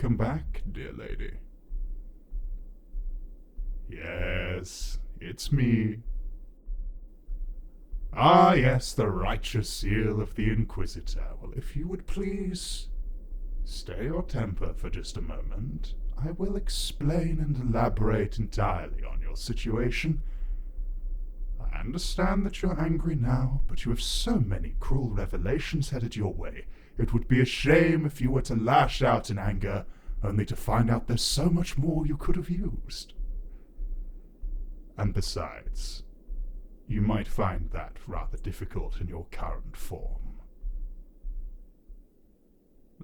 Welcome back, dear lady. Yes, it's me. Ah, yes, the righteous seal of the Inquisitor. Well, if you would please stay your temper for just a moment, I will explain and elaborate entirely on your situation. I understand that you're angry now, but you have so many cruel revelations headed your way. It would be a shame if you were to lash out in anger, only to find out there's so much more you could have used. And besides, you might find that rather difficult in your current form.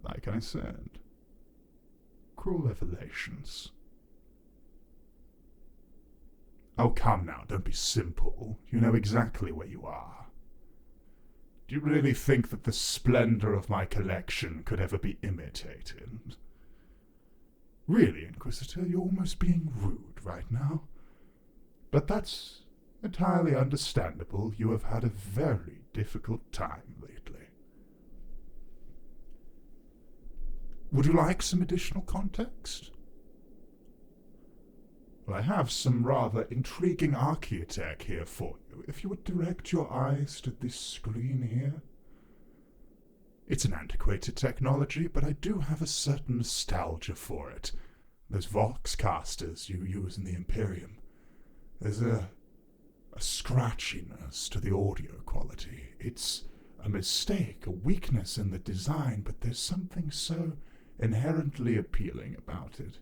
Like I said, cruel revelations. Oh, come now, don't be simple. You know exactly where you are. Do you really think that the splendor of my collection could ever be imitated? Really, Inquisitor, you're almost being rude right now. But that's entirely understandable. You have had a very difficult time lately. Would you like some additional context? Well, I have some rather intriguing archaeotech here for you, if you would direct your eyes to this screen here. It's an antiquated technology, but I do have a certain nostalgia for it. Those vox casters you use in the Imperium. There's a scratchiness to the audio quality. It's a mistake, a weakness in the design, but there's something so inherently appealing about it.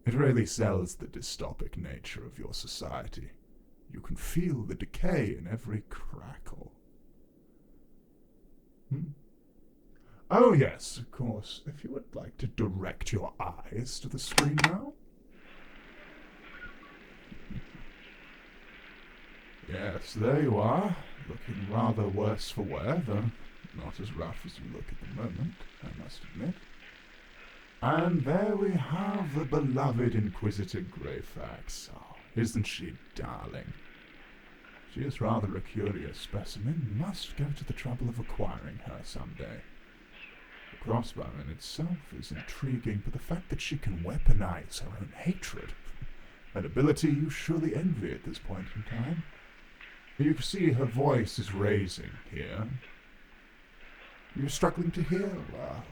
It really sells the dystopic nature of your society. You can feel the decay in every crackle. Oh yes, of course, if you would like to direct your eyes to the screen now. Yes, there you are, looking rather worse for wear, though not as rough as you look at the moment, I must admit. And there we have the beloved Inquisitor Greyfax. Oh, isn't she darling? She is rather a curious specimen. You must go to the trouble of acquiring her someday. The crossbow in itself is intriguing, but the fact that she can weaponize her own hatred, an ability you surely envy at this point in time. You can see her voice is raising here. You're struggling to hear? Well,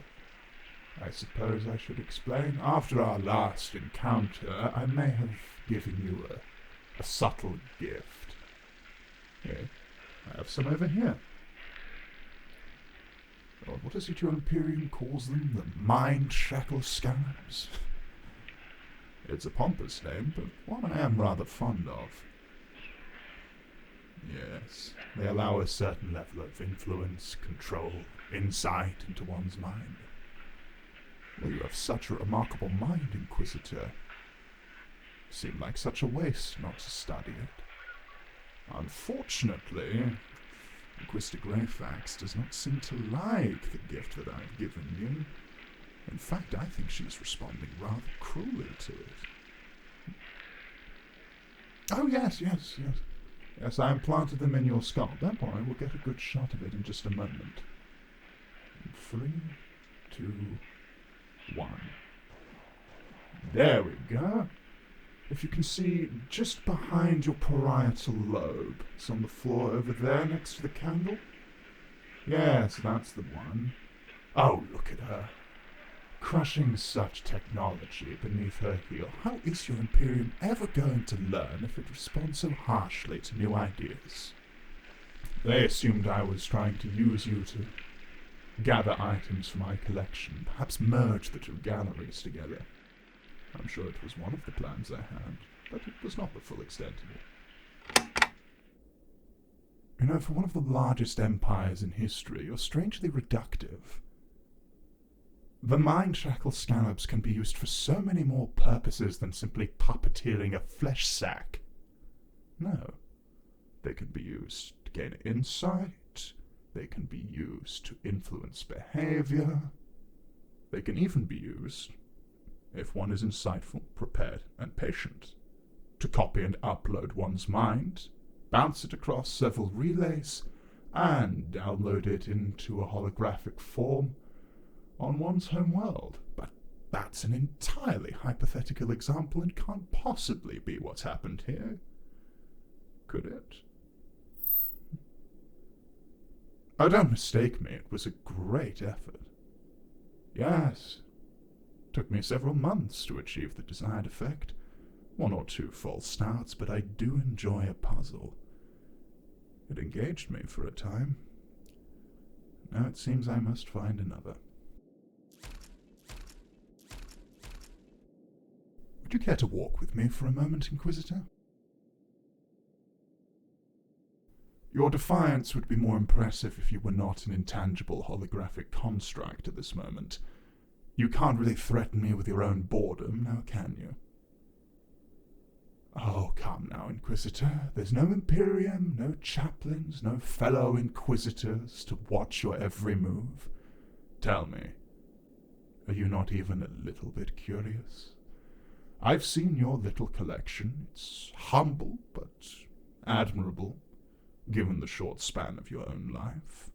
I suppose I should explain. After our last encounter, I may have given you a subtle gift. Here, I have some over here. Oh, what is it your Imperium calls them? The mind shackle scarabs? It's a pompous name, but one I am rather fond of. Yes, they allow a certain level of influence, control, insight into one's mind. Well, you have such a remarkable mind, Inquisitor. Seemed like such a waste not to study it. Unfortunately, Inquisitor Greyfax does not seem to like the gift that I've given you. In fact, I think she's responding rather cruelly to it. Oh, yes. Yes, I implanted them in your skull. Don't worry, we'll get a good shot of it in just a moment. 3, 2, 1. There we go. If you can see, just behind your parietal lobe, it's on the floor over there next to the candle. Yes, that's the one. Oh, look at her. Crushing such technology beneath her heel. How is your Imperium ever going to learn if it responds so harshly to new ideas? They assumed I was trying to use you to gather items for my collection, perhaps merge the two galleries together. I'm sure it was one of the plans I had, but it was not the full extent of it. You know, for one of the largest empires in history, you're strangely reductive. The mind shackle scarabs can be used for so many more purposes than simply puppeteering a flesh sack. No, they can be used to gain insight, they can be used to influence behavior, they can even be used, if one is insightful, prepared, and patient, to copy and upload one's mind, bounce it across several relays, and download it into a holographic form on one's home world. But That's an entirely hypothetical example and can't possibly be what's happened here. Could it? Oh, don't mistake me, it was a great effort. Yes. Took me several months to achieve the desired effect. One or two false starts, but I do enjoy a puzzle. It engaged me for a time. Now it seems I must find another. Would you care to walk with me for a moment, Inquisitor? Your Defiance would be more impressive if you were not an intangible holographic construct at this moment. You can't really threaten me with your own boredom, now can you? Oh, come now, Inquisitor. There's no Imperium, no chaplains, no fellow Inquisitors to watch your every move. Tell me, are you not even a little bit curious? I've seen your little collection. It's humble, but admirable, given the short span of your own life.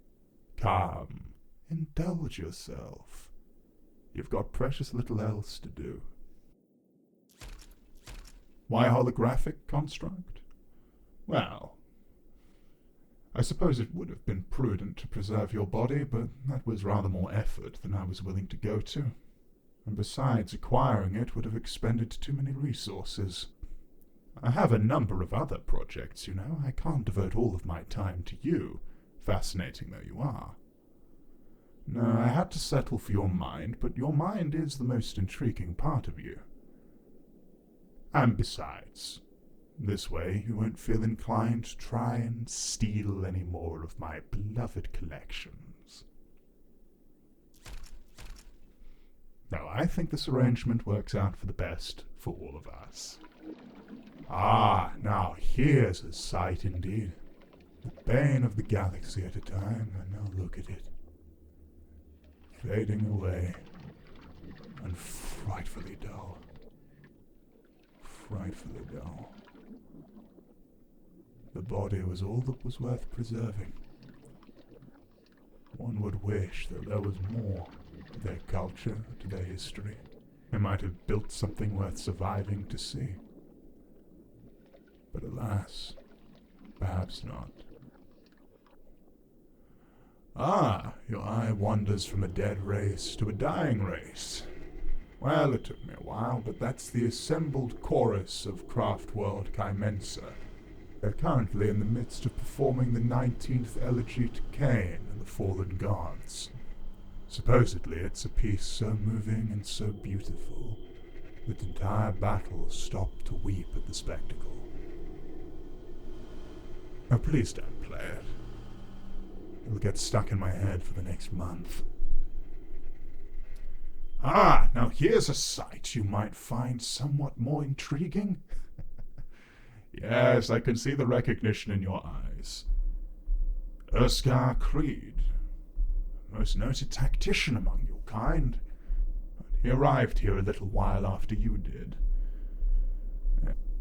Come, indulge yourself. You've got precious little else to do. Why holographic construct? Well, I suppose it would have been prudent to preserve your body, but that was rather more effort than I was willing to go to. And besides, acquiring it would have expended too many resources. I have a number of other projects, you know. I can't devote all of my time to you, fascinating though you are. No, I had to settle for your mind, but your mind is the most intriguing part of you. And besides, this way you won't feel inclined to try and steal any more of my beloved collections. No, I think this arrangement works out for the best for all of us. Ah, now here's a sight indeed. The bane of the galaxy at a time, and now look at it. Fading away, and frightfully dull. Frightfully dull. The body was all that was worth preserving. One would wish that there was more to their culture, to their history. They might have built something worth surviving to see. But alas, perhaps not. Ah, your eye wanders from a dead race to a dying race. Well, it took me a while, but that's the assembled chorus of Craftworld Chimensa. They're currently in the midst of performing the 19th elegy to Cain and the fallen gods. Supposedly it's a piece so moving and so beautiful that entire battles stop to weep at the spectacle. Oh, please don't play it. It'll get stuck in my head for the next month. Ah, now here's a sight you might find somewhat more intriguing. Yes, I can see the recognition in your eyes. Erskar Creed, most noted tactician among your kind. He arrived here a little while after you did.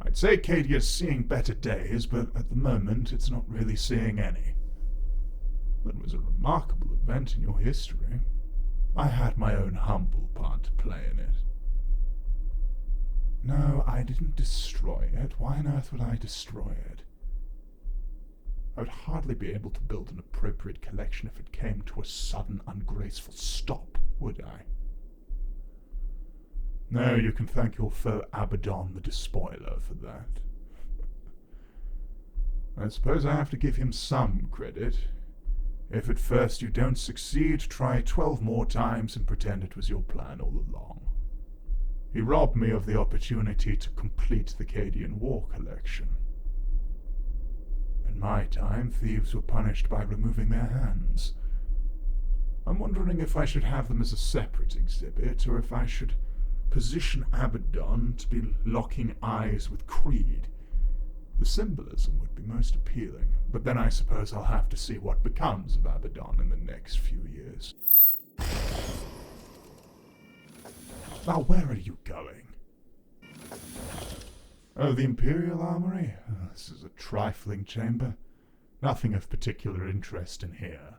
I'd say Cadia's seeing better days, but at the moment it's not really seeing any. That was a remarkable event in your history. I had my own humble part to play in it. No, I didn't destroy it. Why on earth would I destroy it? I would hardly be able to build an appropriate collection if it came to a sudden, ungraceful stop, would I? No, you can thank your foe Abaddon the Despoiler for that. I suppose I have to give him some credit. If at first you don't succeed, try 12 more times and pretend it was your plan all along. He robbed me of the opportunity to complete the Cadian War collection. In my time, thieves were punished by removing their hands. I'm wondering if I should have them as a separate exhibit, or if I should position Abaddon to be locking eyes with Creed. The symbolism would be most appealing, but then I suppose I'll have to see what becomes of Abaddon in the next few years. Now, where are you going? Oh, the Imperial Armory? Oh, this is a trifling chamber. Nothing of particular interest in here.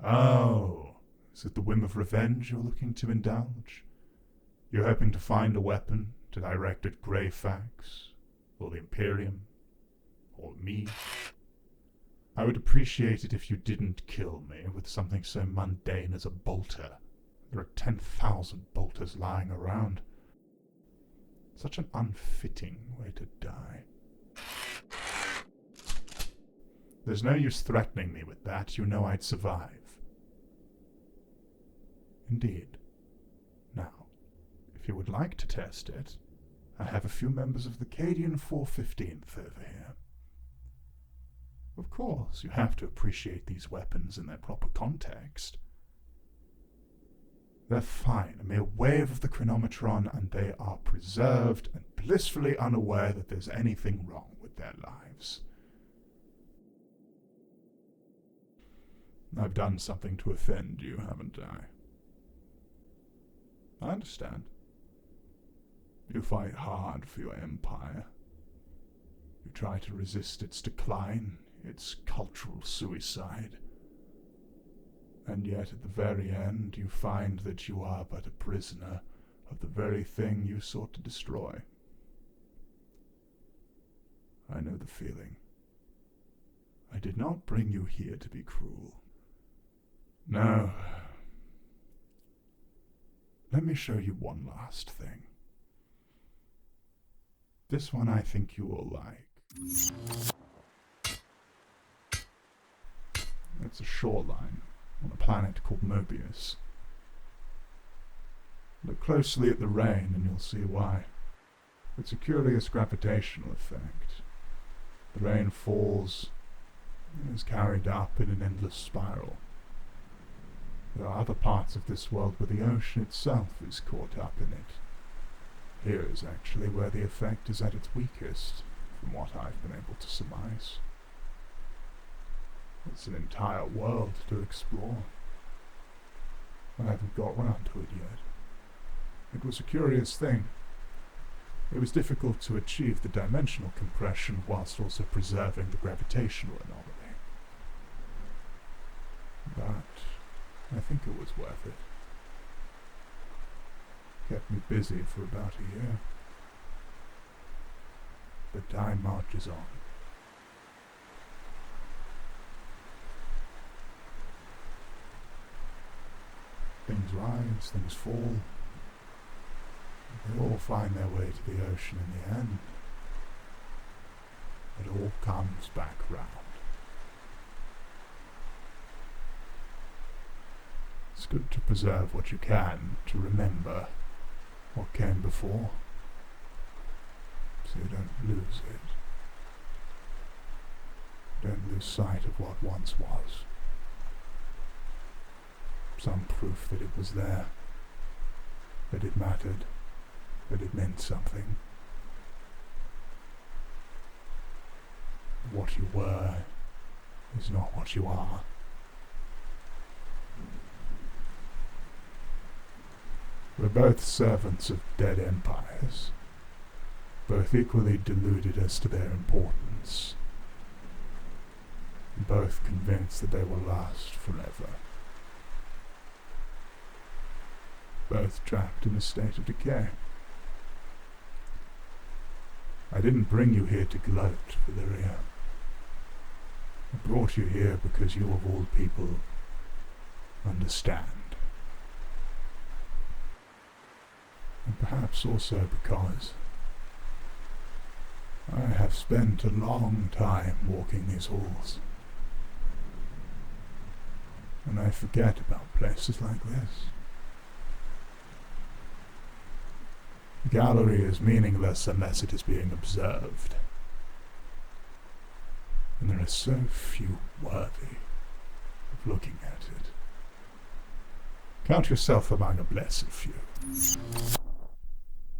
Oh, Is it the whim of revenge you're looking to indulge? You're hoping to find a weapon to direct at Greyfax, or the Imperium, or me? I would appreciate it if you didn't kill me with something so mundane as a bolter. There are 10,000 bolters lying around. Such an unfitting way to die. There's no use threatening me with that. You know I'd survive. Indeed. Now, if you would like to test it, I have a few members of the Cadian 415th over here. Of course, you have to appreciate these weapons in their proper context. They're fine, a mere wave of the chronometron, and they are preserved and blissfully unaware that there's anything wrong with their lives. I've done something to offend you, haven't I? I understand. You fight hard for your empire. You try to resist its decline, its cultural suicide. And yet at the very end you find that you are but a prisoner of the very thing you sought to destroy. I know the feeling. I did not bring you here to be cruel. No. Let me show you one last thing. This one I think you will like. It's a shoreline on a planet called Mobius. Look closely at the rain and you'll see why. It's a curious gravitational effect. The rain falls and is carried up in an endless spiral. There are other parts of this world where the ocean itself is caught up in it. Here is actually where the effect is at its weakest, from what I've been able to surmise. It's an entire world to explore. I haven't got round to it yet. It was a curious thing. It was difficult to achieve the dimensional compression whilst also preserving the gravitational anomaly. But I think it was worth it. Kept me busy for about a year. But time marches on. Things rise, things fall. They all find their way to the ocean in the end. It all comes back round. It's good to preserve what you can, to remember what came before, so you don't lose it. Don't lose sight of what once was. Some proof that it was there, that it mattered, that it meant something. What you were is not what you are. We're both servants of dead empires, both equally deluded as to their importance, and both convinced that they will last forever. Both trapped in a state of decay. I didn't bring you here to gloat, Valeria. I brought you here because you, of all people, understand. And perhaps also because I have spent a long time walking these halls, and I forget about places like this. The gallery is meaningless unless it is being observed, and there are so few worthy of looking at it. Count yourself among a blessed few.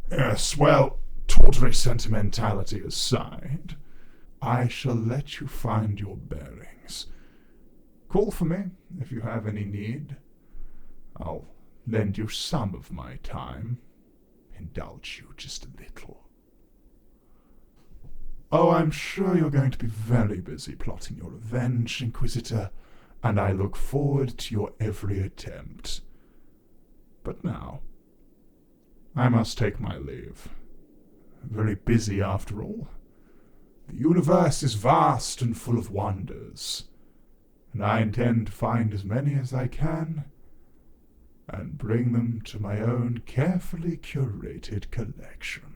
Yes, well, tawdry sentimentality aside, I shall let you find your bearings. Call for me if you have any need. I'll lend you some of my time. Indulge you just a little. Oh, I'm sure you're going to be very busy plotting your revenge, Inquisitor, and I look forward to your every attempt. But now, I must take my leave. I'm very busy after all. The universe is vast and full of wonders, and I intend to find as many as I can and bring them to my own carefully curated collection.